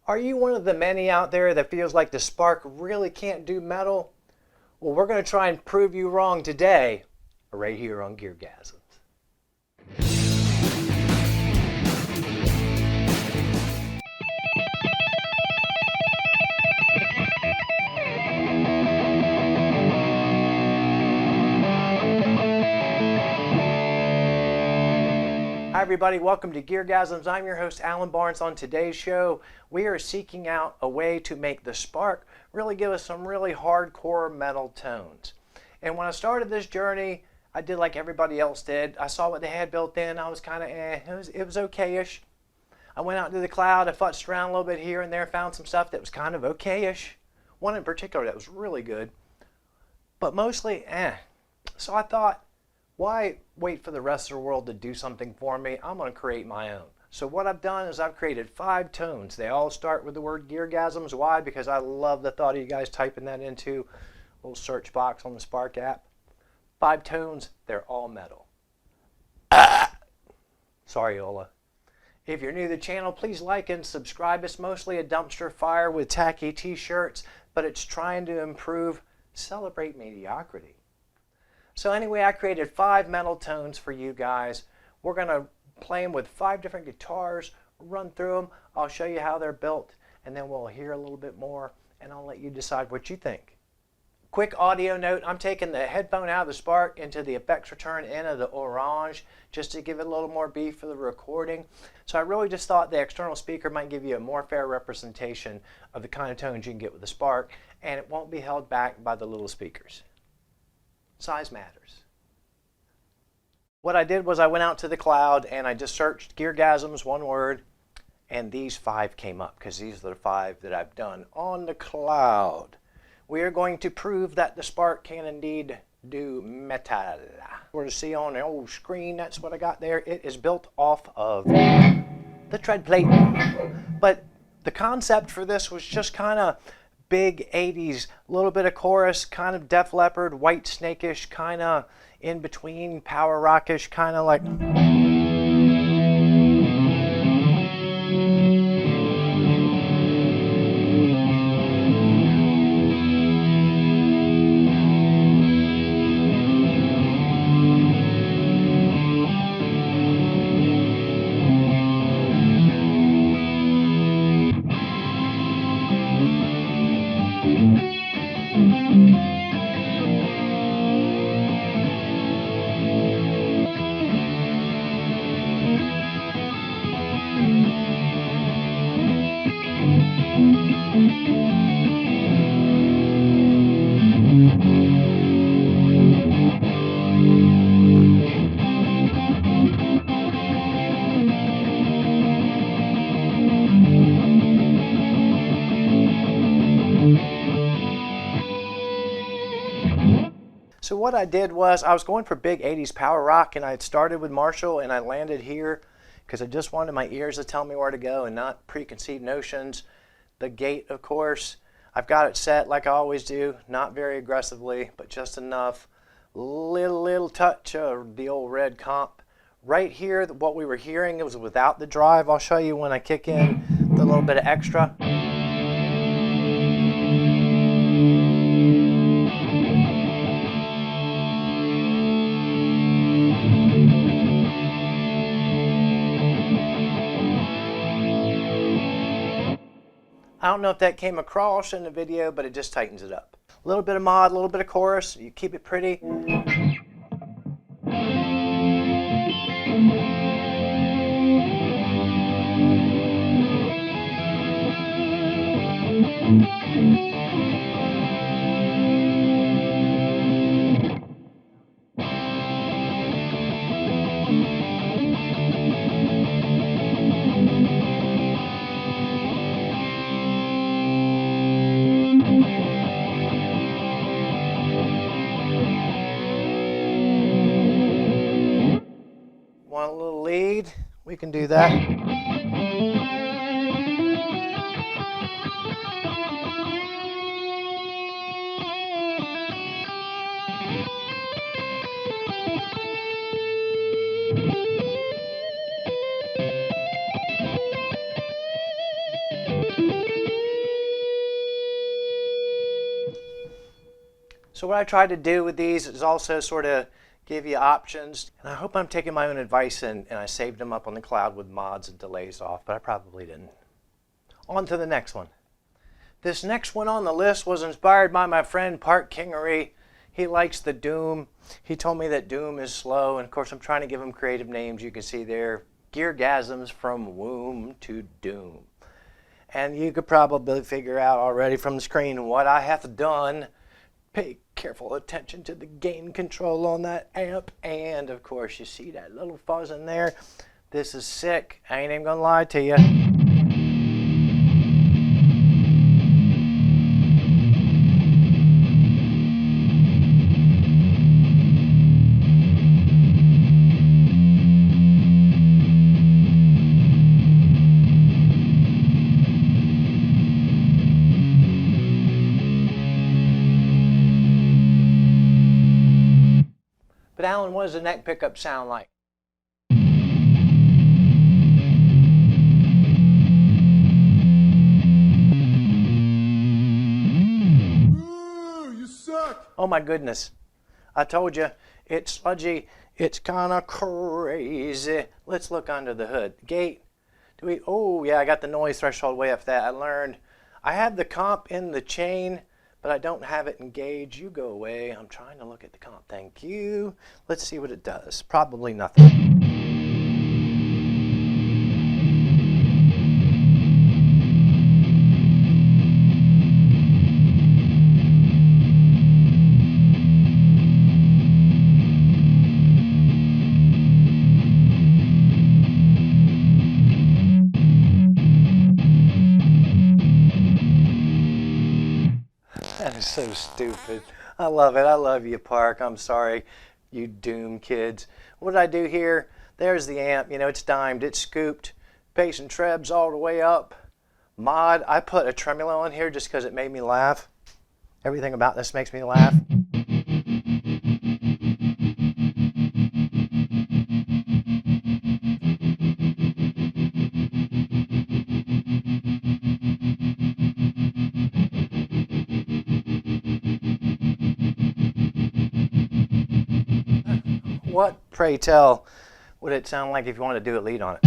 Are you one of the many out there that feels like the spark really can't do metal? Well, we're going to try and prove you wrong today, right here on GearGasms. Hi everybody, welcome to GearGasms. I'm your host Alan Barnes. On today's show, we are seeking out a way to make the spark really give us some really hardcore metal tones. And when I started this journey, I did like everybody else did. I saw what they had built in. I was kind of it was okay-ish. I went out to the cloud, I futzed around a little bit here and there, found some stuff that was kind of okay-ish. One in particular that was really good, but mostly So I thought, why wait for the rest of the world to do something for me? I'm going to create my own. So what I've done is I've created 5 tones. They all start with the word GearGasms. Why? Because I love the thought of you guys typing that into a little search box on the Spark app. 5 tones, they're all metal. Sorry, Ola. If you're new to the channel, please like and subscribe. It's mostly a dumpster fire with tacky t-shirts, but it's trying to improve, celebrate mediocrity. So anyway, I created 5 metal tones for you guys. We're going to play them with 5 different guitars, run through them. I'll show you how they're built, and then we'll hear a little bit more, and I'll let you decide what you think. Quick audio note, I'm taking the headphone out of the Spark into the effects return into the Orange, just to give it a little more beef for the recording. So I really just thought the external speaker might give you a more fair representation of the kind of tones you can get with the Spark, and it won't be held back by the little speakers. Size matters. What I did was I went out to the cloud and I just searched GearGasms, one word, and these 5 came up because these are the 5 that I've done on the cloud. We are going to prove that the Spark can indeed do metal. We're to see on the old screen, that's what I got there. It is built off of the tread plate. But the concept for this was just kind of big 80s, a little bit of chorus, kind of Def Leppard, White Snake-ish, kind of in between, power rockish, kind of like. So what I did was I was going for big 80s power rock, and I had started with Marshall and I landed here because I just wanted my ears to tell me where to go and not preconceived notions. The gate, of course, I've got it set like I always do, not very aggressively, but just enough. Little touch of the old red comp. Right here, what we were hearing, it was without the drive. I'll show you when I kick in the little bit of extra. I don't know if that came across in the video, but it just tightens it up. A little bit of mod, a little bit of chorus, you keep it pretty. Want a little lead? We can do that. So what I tried to do with these is also sort of give you options. And I hope I'm taking my own advice and I saved them up on the cloud with mods and delays off, but I probably didn't. On to the next one. This next one on the list was inspired by my friend Park Kingery. He likes the Doom. He told me that Doom is slow, and of course I'm trying to give him creative names. You can see there, GearGasms from womb to doom. And you could probably figure out already from the screen what I have done. Pay careful attention to the gain control on that amp, and of course you see that little fuzz in there. This is sick. I ain't even gonna lie to you. But Alan, what does the neck pickup sound like? Ooh, you suck! Oh my goodness. I told you, it's sludgy. It's kind of crazy. Let's look under the hood. Gate. Oh yeah, I got the noise threshold way up that. I learned. I have the comp in the chain, but I don't have it engaged. You go away. I'm trying to look at the comp. Thank you. Let's see what it does. Probably nothing. That is so stupid. I love it. I love you, Park. I'm sorry, you Doom kids. What did I do here? There's the amp. You know, it's dimed, it's scooped. Bass and trebs all the way up. Mod, I put a tremolo on here just because it made me laugh. Everything about this makes me laugh. What, pray tell, would it sound like if you want to do a lead on it?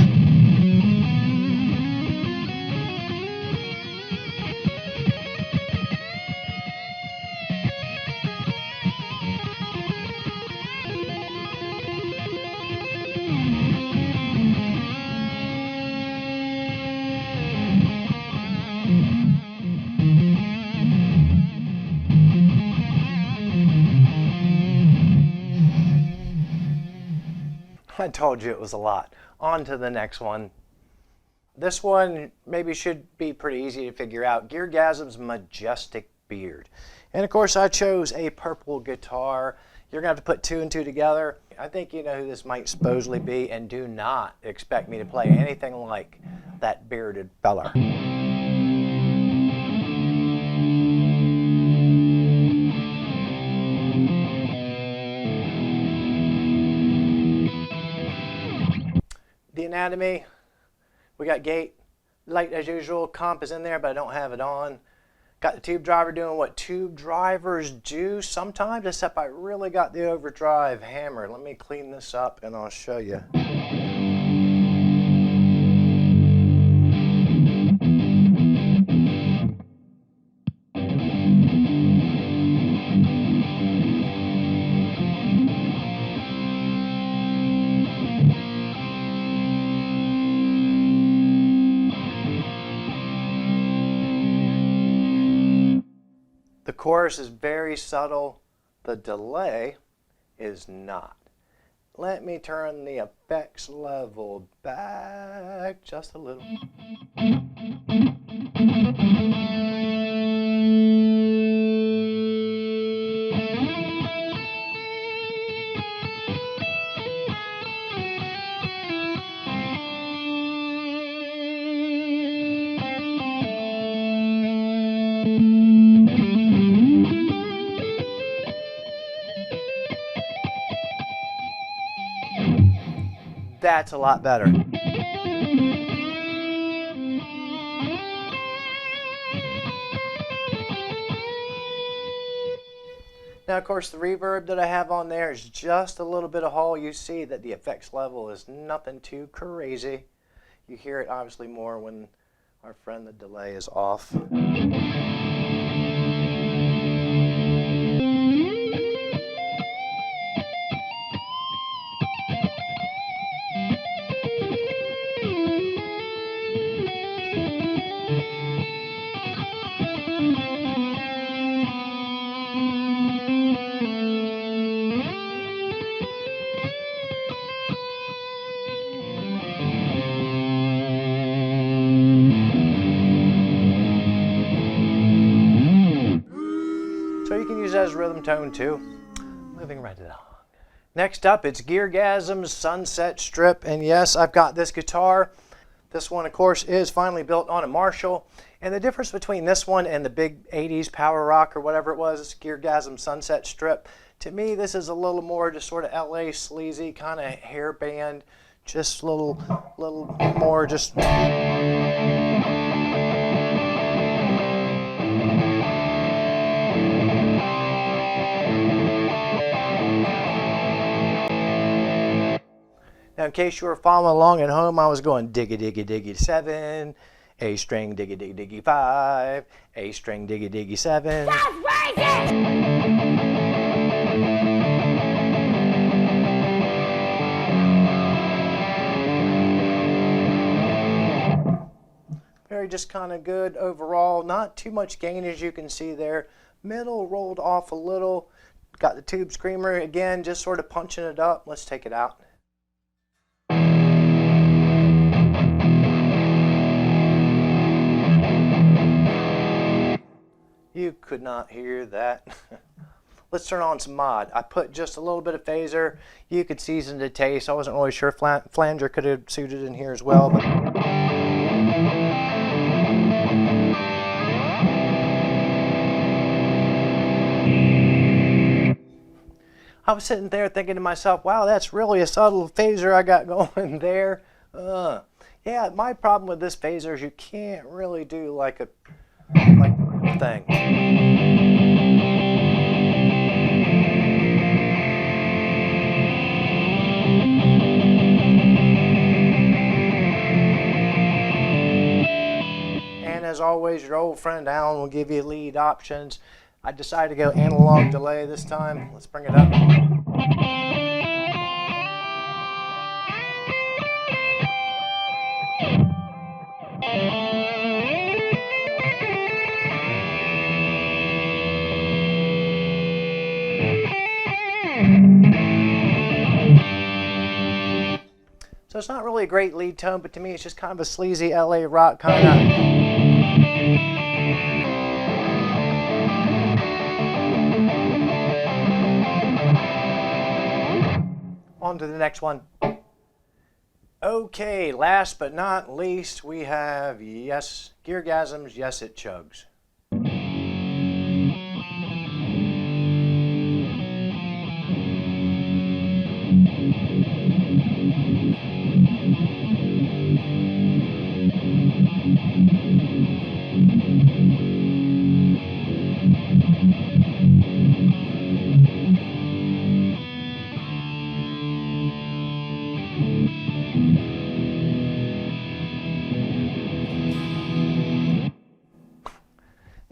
I told you it was a lot. On to the next one. This one maybe should be pretty easy to figure out. GearGasms Majestic Beard. And of course I chose a purple guitar. You're going to have to put two and two together. I think you know who this might supposedly be, and do not expect me to play anything like that bearded fella. The anatomy, we got gate, light as usual, comp is in there, but I don't have it on. Got the tube driver doing what tube drivers do sometimes, except I really got the overdrive hammer. Let me clean this up and I'll show you. The chorus is very subtle. The delay is not. Let me turn the effects level back just a little. That's a lot better. Now, of course, the reverb that I have on there is just a little bit of hall. You see that the effects level is nothing too crazy. You hear it obviously more when our friend the delay is off. So you can use that as rhythm tone too. Moving right along. Next up, it's GearGasms Sunset Strip. And yes, I've got this guitar. This one, of course, is finally built on a Marshall. And the difference between this one and the big 80s Power Rock or whatever it was, GearGasms Sunset Strip, to me, this is a little more just sort of LA sleazy kind of hair band. Just a little more just... Now, in case you were following along at home, I was going diggy diggy diggy 7, A string diggy diggy diggy 5, A string diggy diggy 7. Very just kind of good overall. Not too much gain as you can see there. Middle rolled off a little. Got the tube screamer again, just sort of punching it up. Let's take it out. You could not hear that. Let's turn on some mod. I put just a little bit of phaser. You could season to taste. I wasn't really sure flanger could have suited in here as well. But I was sitting there thinking to myself, wow, that's really a subtle phaser I got going there. Yeah, my problem with this phaser is you can't really do like the real thing. And as always, your old friend Alan will give you lead options. I decided to go analog delay this time. Let's bring it up. So it's not really a great lead tone, but to me it's just kind of a sleazy LA rock kind of. On to the next one. Okay, last but not least, we have GearGasms Yes It Chugs.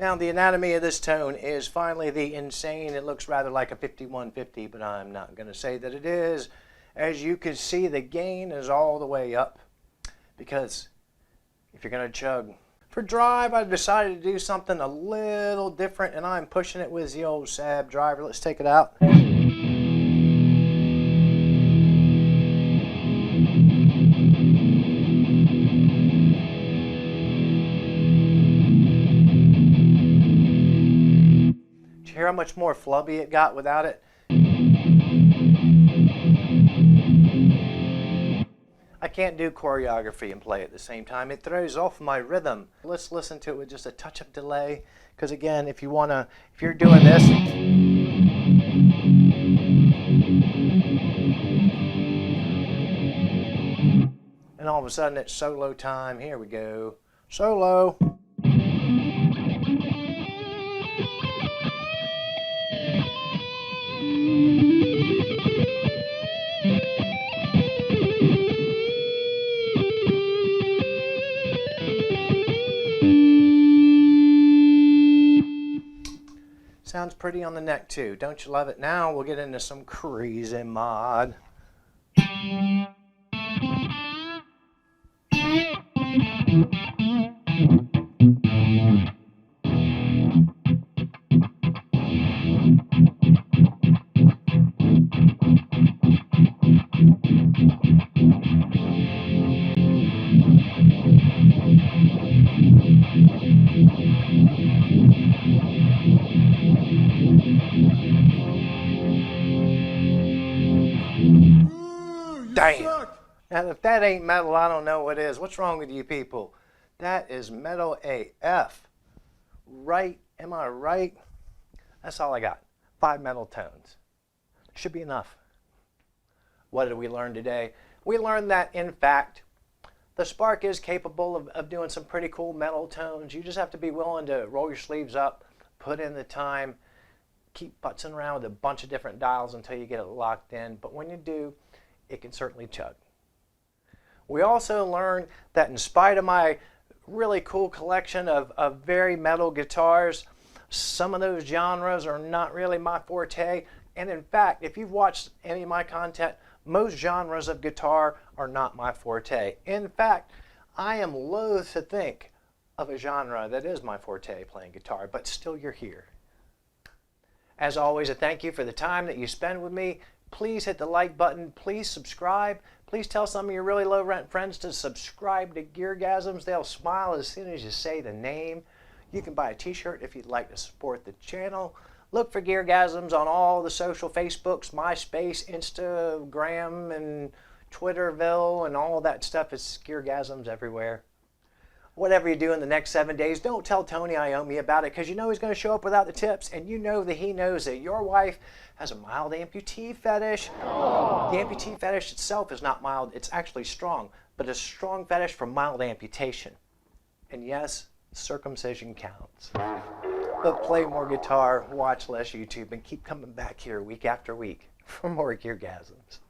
Now the anatomy of this tone is finally the insane. It looks rather like a 5150, but I'm not going to say that it is. As you can see, the gain is all the way up because if you're going to chug. For drive, I've decided to do something a little different, and I'm pushing it with the old Sab driver. Let's take it out. Hear how much more flubby it got without it? I can't do choreography and play at the same time. It throws off my rhythm. Let's listen to it with just a touch of delay. Because again, if you're doing this, and all of a sudden it's solo time. Here we go. Solo. Sounds pretty on the neck too. Don't you love it? Now we'll get into some crazy mod. Ooh, you Damn. suck! Now, if that ain't metal, I don't know what is. What's wrong with you people? That is metal AF. Right? Am I right? That's all I got. 5 metal tones. Should be enough. What did we learn today? We learned that, in fact, the Spark is capable of doing some pretty cool metal tones. You just have to be willing to roll your sleeves up, put in the time, keep putzing around with a bunch of different dials until you get it locked in. But when you do, it can certainly chug. We also learned that in spite of my really cool collection of very metal guitars, some of those genres are not really my forte. And in fact, if you've watched any of my content, most genres of guitar are not my forte. In fact, I am loath to think of a genre that is my forte, playing guitar, but still you're here. As always, a thank you for the time that you spend with me. Please hit the like button. Please subscribe. Please tell some of your really low rent friends to subscribe to GearGasms. They'll smile as soon as you say the name. You can buy a t-shirt if you'd like to support the channel. Look for GearGasms on all the social Facebooks, MySpace, Instagram, and Twitterville, and all that stuff. It's GearGasms everywhere. Whatever you do in the next 7 days, don't tell Tony Iommi about it, because you know he's going to show up without the tips, and you know that he knows that your wife has a mild amputee fetish. Aww. The amputee fetish itself is not mild, it's actually strong, but a strong fetish for mild amputation. And yes, circumcision counts. But play more guitar, watch less YouTube, and keep coming back here week after week for more GearGasms.